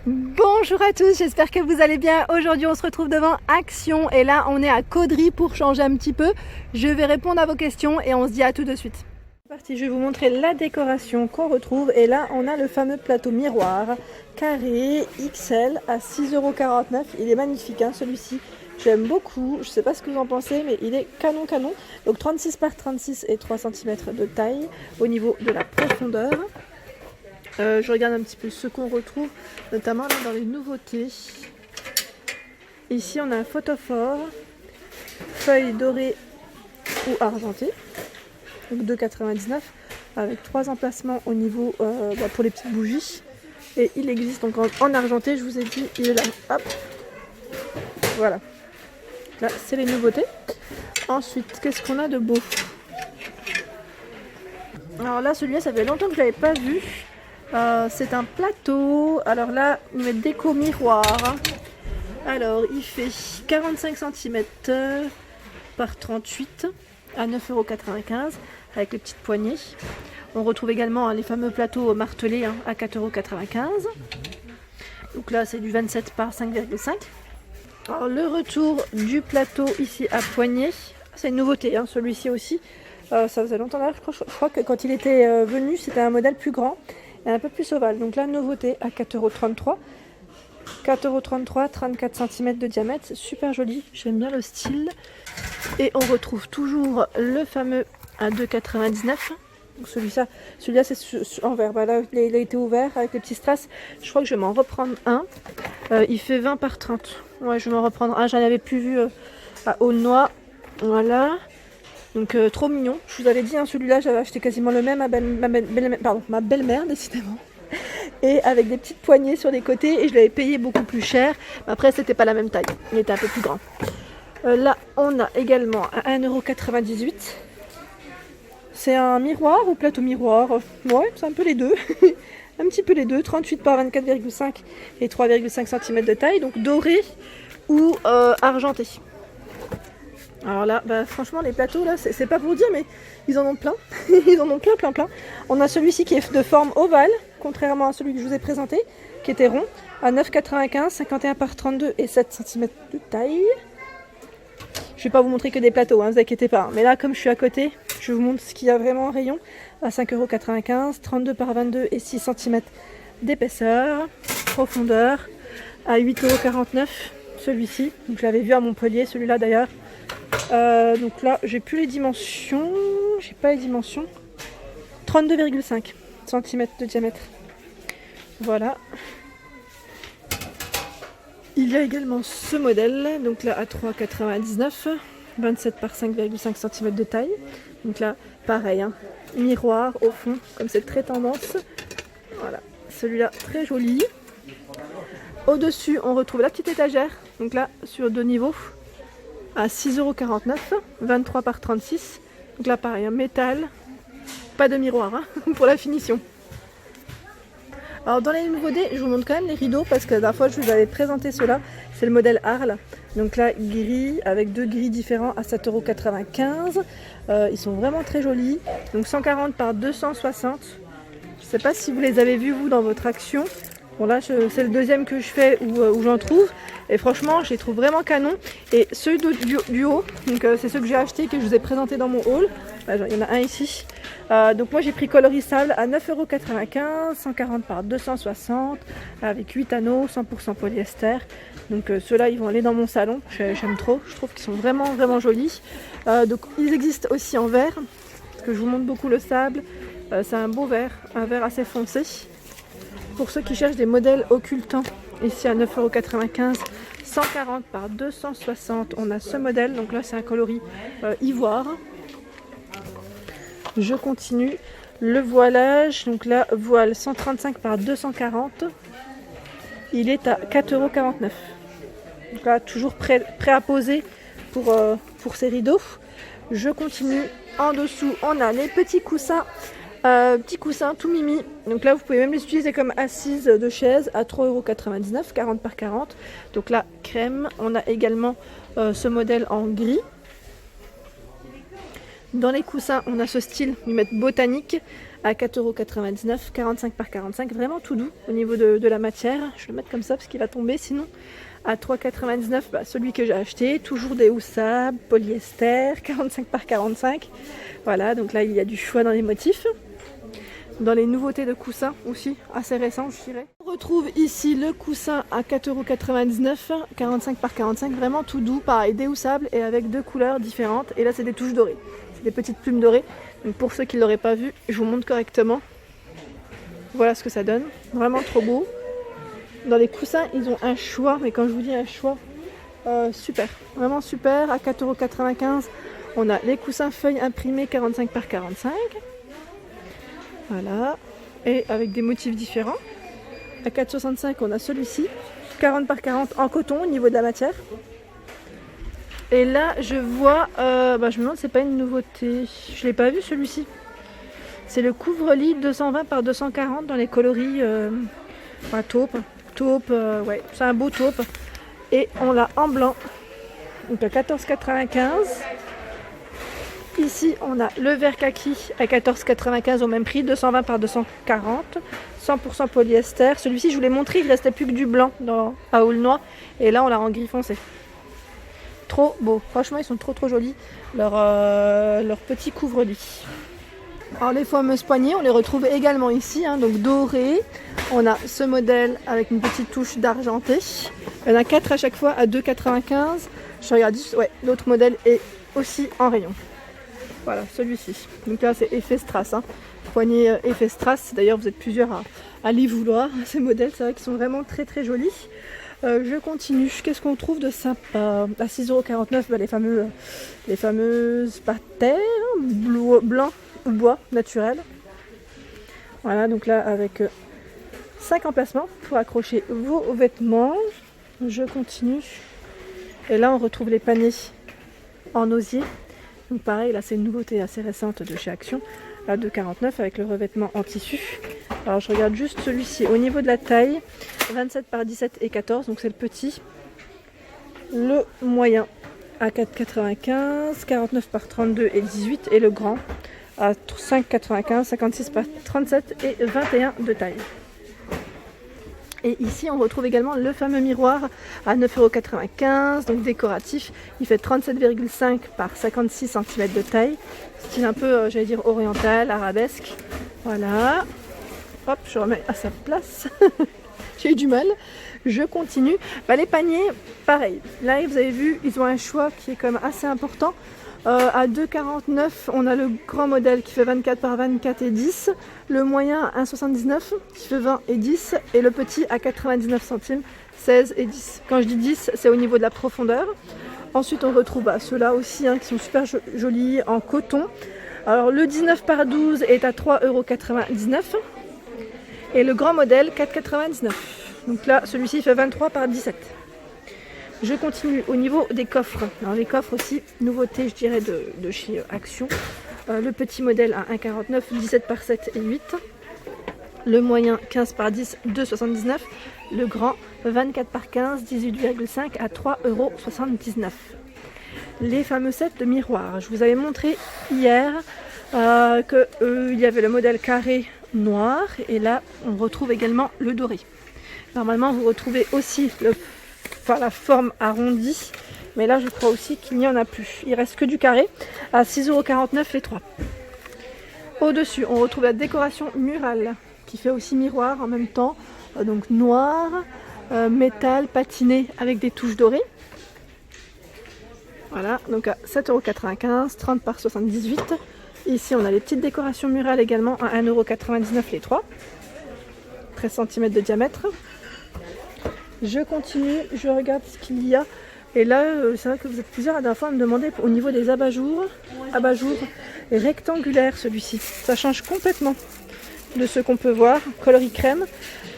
Bonjour à tous, j'espère que vous allez bien. Aujourd'hui on se retrouve devant Action et là on est à Caudry pour changer un petit peu. Je vais répondre à vos questions et on se dit à tout de suite. C'est parti, je vais vous montrer la décoration qu'on retrouve et là on a le fameux plateau miroir carré XL à 6,49 €. Il est magnifique hein, celui-ci, j'aime beaucoup, je sais pas ce que vous en pensez mais il est canon. Donc 36 par 36 et 3 cm de taille au niveau de la profondeur. Je regarde un petit peu ce qu'on retrouve, notamment là, dans les nouveautés. Ici, on a un photophore, feuille dorée ou argentée, donc 2,99 € avec 3 emplacements au niveau pour les petites bougies. Et il existe donc en argenté, je vous ai dit, il est là. Hop, voilà. Là, c'est les nouveautés. Ensuite, qu'est-ce qu'on a de beau? Alors là, celui-là, ça fait longtemps que je ne l'avais pas vu. C'est un plateau, alors là on met déco miroir, alors il fait 45 cm par 38 à 9,95 € avec les petites poignées. On retrouve également les fameux plateaux martelés à 4,95 €. Donc là c'est du 27 par 5,5. Alors le retour du plateau ici à poignée, c'est une nouveauté celui-ci aussi. Ça faisait longtemps là, je crois que quand il était venu c'était un modèle plus grand. Un peu plus ovale, donc la nouveauté à 4,33 €. 4,33 €, 34 cm de diamètre, c'est super joli, j'aime bien le style. Et on retrouve toujours le fameux à 2,99 €. Donc celui-là c'est en verre, là il a été ouvert avec les petits strass. Je crois que je vais m'en reprendre un. Il fait 20 par 30. Ouais, je vais m'en reprendre un, j'en avais plus vu à Aulnoy. Voilà. Donc trop mignon, je vous avais dit celui-là j'avais acheté quasiment le même à ma belle-mère décidément. Et avec des petites poignées sur les côtés et je l'avais payé beaucoup plus cher. Après c'était pas la même taille, il était un peu plus grand. Là on a également à 1,98 €. C'est un miroir ou plateau miroir, ouais c'est un peu les deux. Un petit peu les deux, 38 par 24,5 et 3,5 cm de taille, donc doré ou argenté. Alors là, franchement, les plateaux, là, c'est pas pour dire, mais ils en ont plein. Ils en ont plein. On a celui-ci qui est de forme ovale, contrairement à celui que je vous ai présenté, qui était rond, à 9,95 €, 51 par 32 et 7 cm de taille. Je vais pas vous montrer que des plateaux, vous inquiétez pas. Mais là, comme je suis à côté, je vous montre ce qu'il y a vraiment en rayon. À 5,95 €, 32 par 22 et 6 cm d'épaisseur, profondeur, à 8,49 € celui-ci. Donc je l'avais vu à Montpellier, celui-là d'ailleurs. Donc là j'ai plus les dimensions, 32,5 cm de diamètre. Voilà. Il y a également ce modèle, donc là à 3,99 €, 27 par 5,5 cm de taille. Donc là pareil, miroir au fond, comme c'est très tendance. Voilà, celui-là très joli. Au-dessus on retrouve la petite étagère, donc là sur 2 niveaux. À 6,49 €, 23 par 36. Donc là pareil, métal, pas de miroir pour la finition. Alors dans les nouveautés, je vous montre quand même les rideaux parce que la dernière fois je vous avais présenté ceux-là. C'est le modèle Arles. Donc là gris avec 2 gris différents à 7,95 €. Ils sont vraiment très jolis. Donc 140 par 260. Je ne sais pas si vous les avez vus vous dans votre action. Bon là c'est le deuxième que je fais où j'en trouve et franchement je les trouve vraiment canon. Et ceux du haut, donc c'est ceux que j'ai achetés que je vous ai présenté dans mon haul. Il y en a un ici. Donc moi j'ai pris colorisable à 9,95 €, 140 par 260 avec 8 anneaux, 100% polyester. Donc ceux-là ils vont aller dans mon salon, j'aime trop, je trouve qu'ils sont vraiment jolis. Donc ils existent aussi en verre, parce que je vous montre beaucoup le sable. C'est un beau verre, un verre assez foncé. Pour ceux qui cherchent des modèles occultants, ici à 9,95 €, 140 par 260, on a ce modèle. Donc là, c'est un coloris ivoire. Je continue. Le voilage, donc là, voile 135 par 240. Il est à 4,49 €. Donc là, toujours prêt à poser pour ces rideaux. Je continue. En dessous, on a les petits coussins. Petits coussins tout mimi, donc là vous pouvez même les utiliser comme assises de chaise à 3,99 €, 40 par 40. Donc là crème, on a également ce modèle en gris. Dans les coussins, on a ce style, ils mettent botanique à 4,99 €, 45 par 45, vraiment tout doux au niveau de la matière. Je vais le mettre comme ça parce qu'il va tomber sinon. À 3,99 €, celui que j'ai acheté, toujours des houssables, polyester, 45 par 45. Voilà, donc là il y a du choix dans les motifs. Dans les nouveautés de coussins aussi, assez récents je dirais. On retrouve ici le coussin à 4,99 €, 45 par 45, vraiment tout doux, pareil, déhoussable et avec deux couleurs différentes. Et là c'est des touches dorées, c'est des petites plumes dorées. Donc pour ceux qui ne l'auraient pas vu, je vous montre correctement. Voilà ce que ça donne, vraiment trop beau. Dans les coussins ils ont un choix, mais quand je vous dis un choix, super, vraiment super. À 4,95 €, on a les coussins feuilles imprimés 45 par 45. Voilà, et avec des motifs différents. À 4,65 €, on a celui-ci, 40 par 40 en coton au niveau de la matière. Et là, je vois, je me demande, c'est pas une nouveauté. Je l'ai pas vu celui-ci. C'est le couvre-lit 220 par 240 dans les coloris taupe. Ouais, c'est un beau taupe. Et on l'a en blanc. Donc à 14,95 €. Ici, on a le vert kaki à 14,95 € au même prix, 220 par 240, 100% polyester. Celui-ci, je vous l'ai montré, il restait plus que du blanc à houle noir. Et là, on l'a en gris foncé. Trop beau. Franchement, ils sont trop jolis. Leur petit couvre-lit. Alors, les fameuses poignées, on les retrouve également ici, donc dorées. On a ce modèle avec une petite touche d'argenté. Il y en a 4 à chaque fois à 2,95 €. Je regarde juste, ouais, l'autre modèle est aussi en rayon. Voilà, celui-ci. Donc là, c'est effet strass. Poignée effet strass. D'ailleurs, vous êtes plusieurs à les vouloir. Ces modèles, c'est vrai qu'ils sont vraiment très jolis. Je continue. Qu'est-ce qu'on trouve de sympa? À 6,49 €, les fameuses patères blanc ou bois naturel. Voilà, donc là, avec 5 emplacements pour accrocher vos vêtements. Je continue. Et là, on retrouve les paniers en osier. Donc pareil, là c'est une nouveauté assez récente de chez Action, à 2,49 € avec le revêtement en tissu. Alors je regarde juste celui-ci, au niveau de la taille, 27 par 17 et 14, donc c'est le petit. Le moyen à 4,95 €, 49 par 32 et 18, et le grand à 5,95 €, 56 par 37 et 21 de taille. Et ici, on retrouve également le fameux miroir à 9,95 €, donc décoratif. Il fait 37,5 par 56 cm de taille. Style un peu, j'allais dire, oriental, arabesque. Voilà. Hop, je remets à sa place. J'ai eu du mal. Je continue. Les paniers, pareil. Là, vous avez vu, ils ont un choix qui est quand même assez important. À 2,49 €, on a le grand modèle qui fait 24 par 24 et 10, le moyen à 1,79 € qui fait 20 et 10, et le petit à 99 centimes, 16 et 10. Quand je dis 10, c'est au niveau de la profondeur. Ensuite, on retrouve ceux-là aussi qui sont super jolis en coton. Alors, le 19 par 12 est à 3,99 € et le grand modèle 4,99 €. Donc là, celui-ci fait 23 par 17. Je continue au niveau des coffres. Alors les coffres aussi, nouveauté je dirais de chez Action. Le petit modèle à 1,49 €, 17 par 7 et 8. Le moyen 15 par 10, 2,79 €. Le grand 24 par 15, 18,5 à 3,79 €. Les fameux sets de miroirs. Je vous avais montré hier qu'il y avait le modèle carré noir. Et là, on retrouve également le doré. Normalement, vous retrouvez aussi la forme arrondie, mais là je crois aussi qu'il n'y en a plus. Il reste que du carré à 6,49 € les 3. Au-dessus, on retrouve la décoration murale qui fait aussi miroir en même temps, donc noir, métal patiné avec des touches dorées. Voilà, donc à 7,95 €, 30 par 78. Ici, on a les petites décorations murales également à 1,99 € les 3. 13 cm de diamètre. Je continue, je regarde ce qu'il y a. Et là, c'est vrai que vous êtes plusieurs la dernière fois à me demander au niveau des abat-jours rectangulaires celui-ci. Ça change complètement de ce qu'on peut voir. Coloris crème.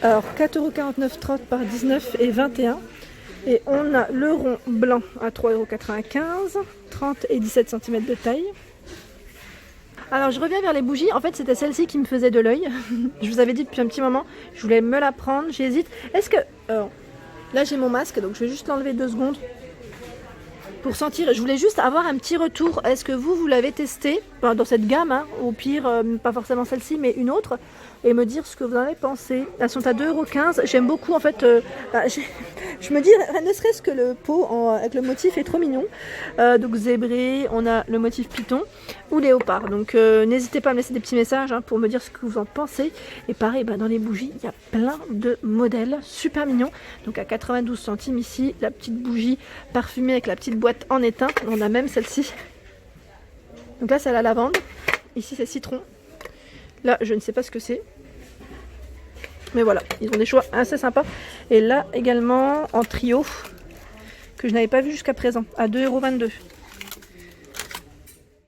Alors 4,49 €, 30 par 19 et 21. Et on a le rond blanc à 3,95 €, 30 et 17 cm de taille. Alors je reviens vers les bougies, en fait c'était celle-ci qui me faisait de l'œil. Je vous avais dit depuis un petit moment, je voulais me la prendre, j'hésite. Est-ce que... là j'ai mon masque, donc je vais juste l'enlever 2 secondes. pour sentir. Je voulais juste avoir un petit retour. Est-ce que vous l'avez testé dans cette gamme, hein, au pire, pas forcément celle-ci, mais une autre, et me dire ce que vous en avez pensé. Elles sont à 2,15 €. J'aime beaucoup en fait. Je me dis, ne serait-ce que le pot avec le motif est trop mignon. Donc zébré, on a le motif python ou léopard. Donc n'hésitez pas à me laisser des petits messages, hein, pour me dire ce que vous en pensez. Et pareil, dans les bougies, il y a plein de modèles super mignons. Donc à 92 centimes ici, la petite bougie parfumée avec la petite boîte en étain. On a même celle-ci. Donc là c'est la lavande. Ici c'est citron. Là je ne sais pas ce que c'est. Mais voilà, ils ont des choix assez sympas. Et là également en trio, que je n'avais pas vu jusqu'à présent, à 2,22 €.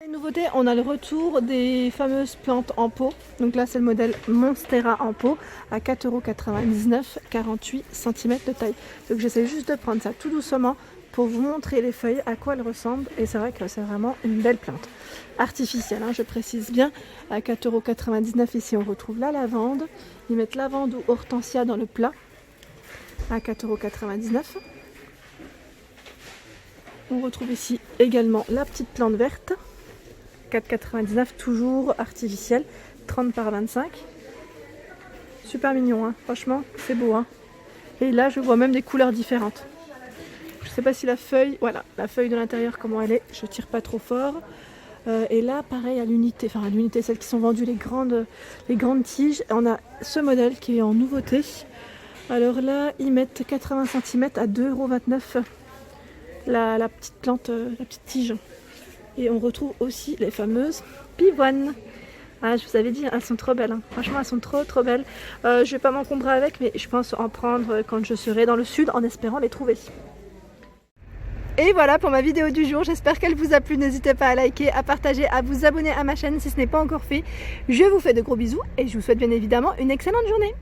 Les nouveautés, on a le retour des fameuses plantes en pot. Donc là c'est le modèle Monstera en pot à 4,99 €, 48 cm de taille. Donc j'essaie juste de prendre ça tout doucement pour vous montrer les feuilles, à quoi elles ressemblent. Et c'est vrai que c'est vraiment une belle plante. Artificielle, hein, je précise bien. À 4,99 € ici on retrouve la lavande. Ils mettent lavande ou hortensia dans le plat. À 4,99 €. On retrouve ici également la petite plante verte. 4,99 €, toujours artificielle. 30 par 25. Super mignon, hein. Franchement, c'est beau, hein. Et là, je vois même des couleurs différentes. Je sais pas si la feuille, voilà, la feuille de l'intérieur, comment elle est, je tire pas trop fort. Et là, pareil, à l'unité, enfin à l'unité, celles qui sont vendues, les grandes tiges, on a ce modèle qui est en nouveauté. Alors là, ils mettent 80 cm à 2,29 €, la petite plante, la petite tige. Et on retrouve aussi les fameuses pivoines. Ah, je vous avais dit, elles sont trop belles, hein. Franchement elles sont trop belles. Je vais pas m'encombrer avec, mais je pense en prendre quand je serai dans le sud, en espérant les trouver. Et voilà pour ma vidéo du jour, j'espère qu'elle vous a plu. N'hésitez pas à liker, à partager, à vous abonner à ma chaîne si ce n'est pas encore fait. Je vous fais de gros bisous et je vous souhaite bien évidemment une excellente journée.